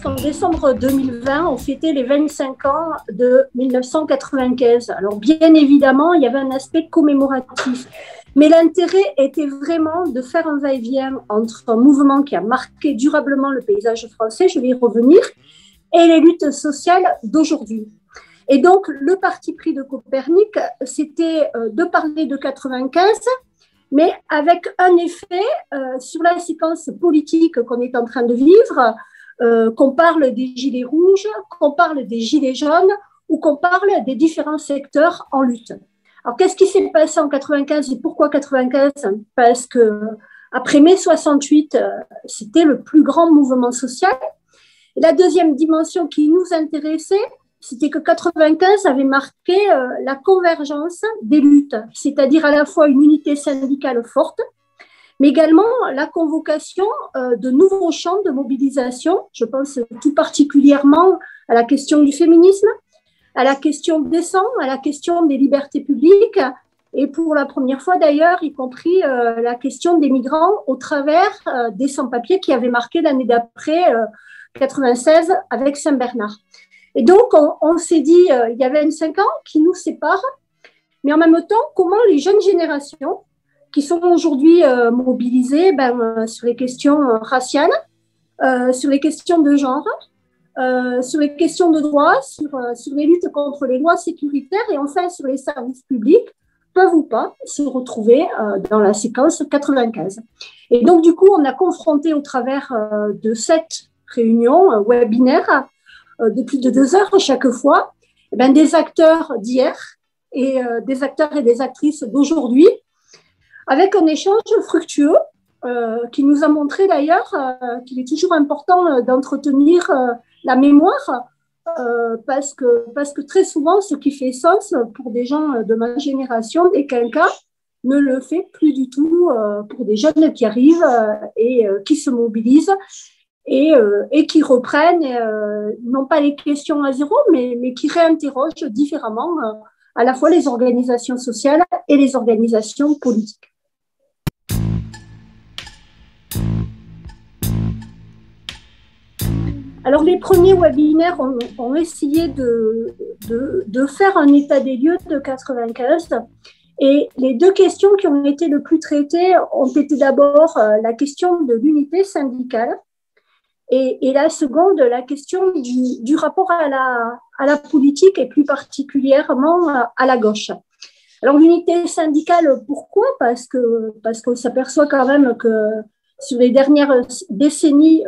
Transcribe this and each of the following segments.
puisqu'en décembre 2020, on fêtait les 25 ans de 1995. Alors, bien évidemment, il y avait un aspect commémoratif. Mais l'intérêt était vraiment de faire un va-et-vient entre un mouvement qui a marqué durablement le paysage français, je vais y revenir, et les luttes sociales d'aujourd'hui. Et donc, le parti pris de Copernic, c'était de parler de 95, mais avec un effet sur la séquence politique qu'on est en train de vivre, qu'on parle des gilets rouges, qu'on parle des gilets jaunes ou qu'on parle des différents secteurs en lutte. Alors, qu'est-ce qui s'est passé en 95 et pourquoi 95? Parce que après mai 68, c'était le plus grand mouvement social. Et la deuxième dimension qui nous intéressait, c'était que 95 avait marqué la convergence des luttes, c'est-à-dire à la fois une unité syndicale forte, mais également la convocation de nouveaux champs de mobilisation. Je pense tout particulièrement à la question du féminisme, à la question des sangs, à la question des libertés publiques, et pour la première fois d'ailleurs, y compris la question des migrants au travers des sans-papiers qui avaient marqué l'année d'après 96 avec Saint-Bernard. Et donc, on s'est dit, il y a 25 ans qui nous séparent, mais en même temps, comment les jeunes générations qui sont aujourd'hui mobilisées sur les questions raciales, sur les questions de genre, sur les questions de droit, sur les luttes contre les lois sécuritaires et enfin sur les services publics, peuvent ou pas se retrouver dans la séquence 95. Et donc, du coup, on a confronté au travers de cette réunion webinaire de plus de 2 heures chaque fois, des acteurs d'hier et des acteurs et des actrices d'aujourd'hui, avec un échange fructueux qui nous a montré d'ailleurs qu'il est toujours important d'entretenir la mémoire parce que très souvent, ce qui fait sens pour des gens de ma génération, des quinquas, ne le fait plus du tout pour des jeunes qui arrivent et qui se mobilisent et qui reprennent non pas les questions à zéro, mais qui réinterrogent différemment à la fois les organisations sociales et les organisations politiques. Alors, les premiers webinaires ont essayé de faire un état des lieux de 95. Et les 2 questions qui ont été le plus traitées ont été d'abord la question de l'unité syndicale et la seconde, la question du rapport à la politique et plus particulièrement à la gauche. Alors, l'unité syndicale, pourquoi? Parce qu'on s'aperçoit quand même que sur les dernières décennies,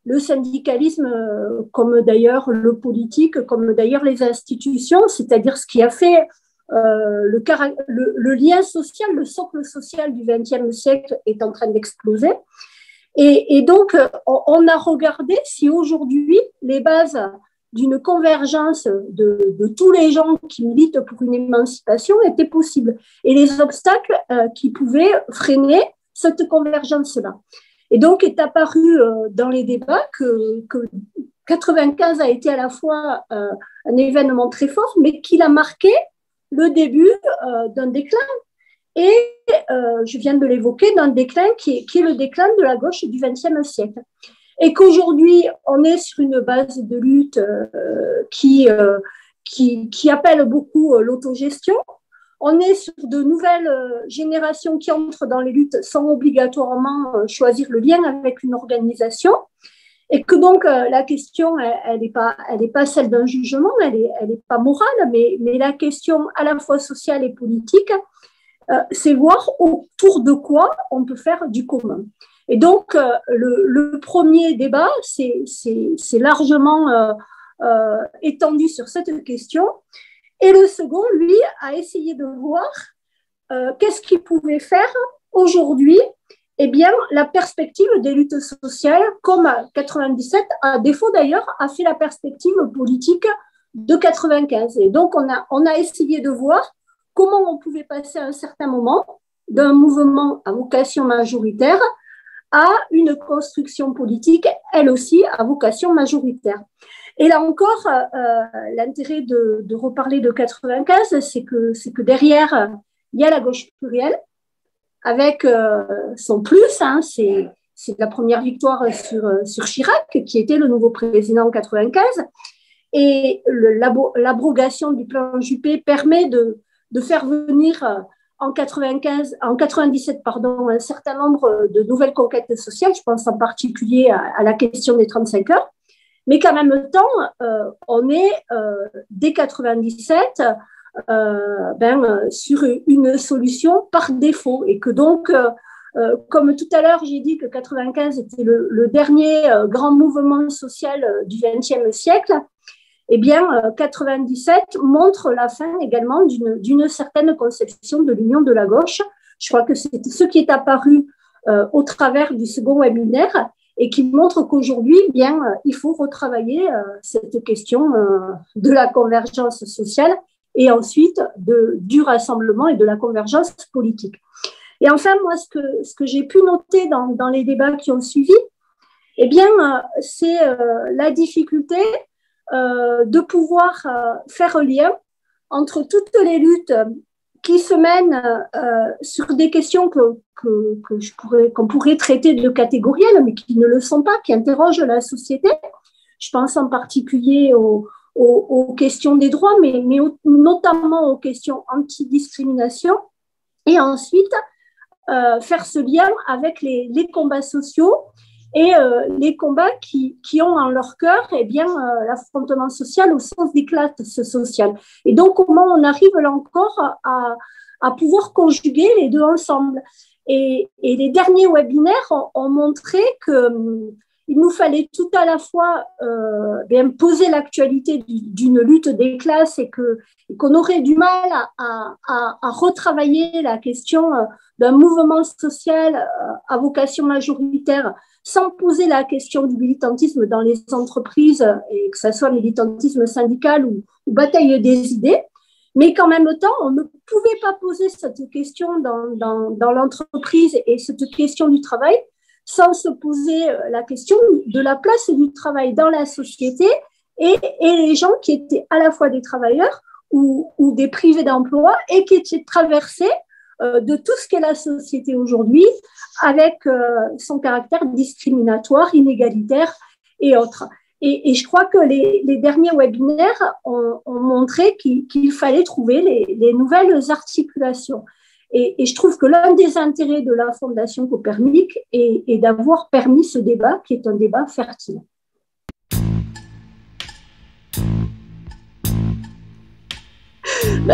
le syndicalisme, comme d'ailleurs le politique, comme d'ailleurs les institutions, c'est-à-dire ce qui a fait le lien social, le socle social du XXe siècle est en train d'exploser. Et donc, on a regardé si aujourd'hui, les bases d'une convergence de tous les gens qui militent pour une émancipation étaient possibles et les obstacles qui pouvaient freiner cette convergence-là. Et donc, est apparu dans les débats que 95 a été à la fois un événement très fort, mais qu'il a marqué le début d'un déclin. Et je viens de l'évoquer, d'un déclin qui est le déclin de la gauche du XXe siècle. Et qu'aujourd'hui, on est sur une base de lutte qui appelle beaucoup l'autogestion. On est sur de nouvelles générations qui entrent dans les luttes sans obligatoirement choisir le lien avec une organisation. Et que donc, la question, elle n'est pas celle d'un jugement, elle est pas morale, mais la question à la fois sociale et politique, c'est voir autour de quoi on peut faire du commun. Et donc, le premier débat, c'est largement étendu sur cette question. Et le second, lui, a essayé de voir qu'est-ce qu'il pouvait faire aujourd'hui. Eh bien, la perspective des luttes sociales, comme 97, à défaut d'ailleurs, a fait la perspective politique de 95. Et donc, on a essayé de voir comment on pouvait passer à un certain moment d'un mouvement à vocation majoritaire à une construction politique, elle aussi, à vocation majoritaire. Et là encore, l'intérêt de reparler de 95, c'est que derrière, il y a la gauche plurielle, avec son plus, c'est c'est la première victoire sur Chirac, qui était le nouveau président en 95. Et l'abrogation du plan Juppé permet de faire venir en 97, pardon, un certain nombre de nouvelles conquêtes sociales. Je pense en particulier à la question des 35 heures. Mais qu'en même temps, on est dès 97 sur une solution par défaut. Et que donc, comme tout à l'heure, j'ai dit que 95 était le dernier grand mouvement social du XXe siècle, eh bien, 97 montre la fin également d'une certaine conception de l'union de la gauche. Je crois que c'est ce qui est apparu au travers du second webinaire et qui montre qu'aujourd'hui, bien, il faut retravailler cette question de la convergence sociale et ensuite du rassemblement et de la convergence politique. Et enfin, moi, ce que j'ai pu noter dans les débats qui ont suivi, eh bien, c'est la difficulté de pouvoir faire un lien entre toutes les luttes qui se mènent sur des questions qu'on pourrait traiter de catégorielles, mais qui ne le sont pas, qui interrogent la société. Je pense en particulier aux questions des droits, mais notamment aux questions anti-discrimination. Et ensuite, faire ce lien avec les combats sociaux et les combats qui ont en leur cœur eh bien, l'affrontement social au sens des classes sociales. Et donc, comment on arrive là encore à pouvoir conjuguer les deux ensemble. Et les derniers webinaires ont montré qu'il nous fallait tout à la fois bien poser l'actualité d'une lutte des classes et qu'on aurait du mal à retravailler la question d'un mouvement social à vocation majoritaire sans poser la question du militantisme dans les entreprises, et que ce soit militantisme syndical ou bataille des idées, mais qu'en même temps, on ne pouvait pas poser cette question dans l'entreprise et cette question du travail sans se poser la question de la place du travail dans la société et les gens qui étaient à la fois des travailleurs ou des privés d'emploi et qui étaient traversés de tout ce qu'est la société aujourd'hui avec son caractère discriminatoire, inégalitaire et autres. Et je crois que les derniers webinaires ont montré qu'il fallait trouver les nouvelles articulations. Et je trouve que l'un des intérêts de la Fondation Copernic est d'avoir permis ce débat, qui est un débat fertile.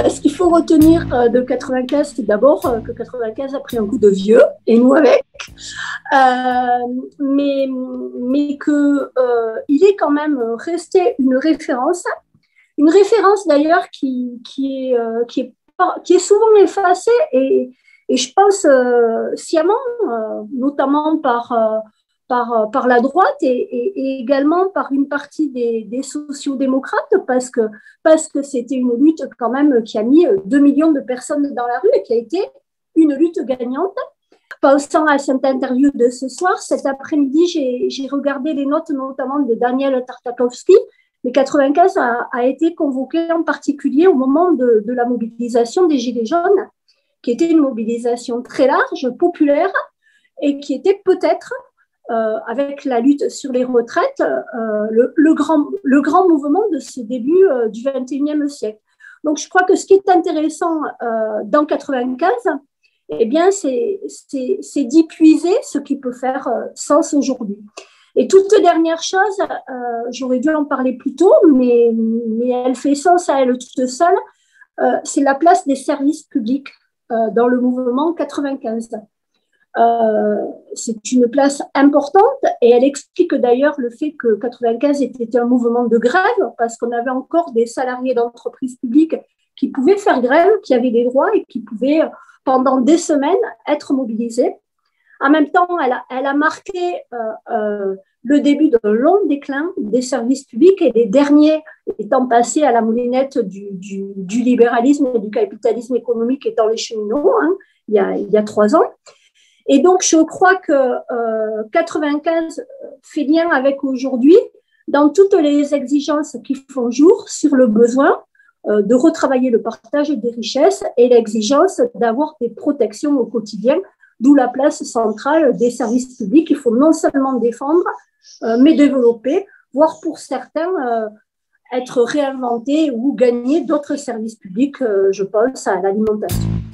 Ce qu'il faut retenir de 95, c'est d'abord que 95 a pris un coup de vieux, et nous avec, mais qu'il est quand même resté une référence d'ailleurs qui est souvent effacée et je pense sciemment, notamment par la droite et également par une partie des sociodémocrates parce que c'était une lutte quand même qui a mis 2 millions de personnes dans la rue et qui a été une lutte gagnante. Pensant à cette interview de ce soir, cet après-midi, j'ai regardé les notes notamment de Daniel Tartakovsky. Mais 95 a été convoqué en particulier au moment de la mobilisation des Gilets jaunes, qui était une mobilisation très large, populaire, et qui était peut-être, avec la lutte sur les retraites, le grand mouvement de ce début du XXIe siècle. Donc, je crois que ce qui est intéressant dans 95, eh bien, c'est d'y puiser ce qui peut faire sens aujourd'hui. Et toute dernière chose, j'aurais dû en parler plus tôt, mais elle fait sens à elle toute seule, c'est la place des services publics dans le mouvement 95. C'est une place importante et elle explique d'ailleurs le fait que 95 était un mouvement de grève parce qu'on avait encore des salariés d'entreprises publiques qui pouvaient faire grève, qui avaient des droits et qui pouvaient pendant des semaines être mobilisés. En même temps, elle a marqué le début d'un long déclin des services publics et les derniers étant passés à la moulinette du libéralisme et du capitalisme économique étant les cheminots, il y a 3 ans. Et donc, je crois que 95 fait lien avec aujourd'hui dans toutes les exigences qui font jour sur le besoin de retravailler le partage des richesses et l'exigence d'avoir des protections au quotidien d'où la place centrale des services publics. Il faut non seulement défendre, mais développer, voire pour certains, être réinventés ou gagner d'autres services publics, je pense à l'alimentation.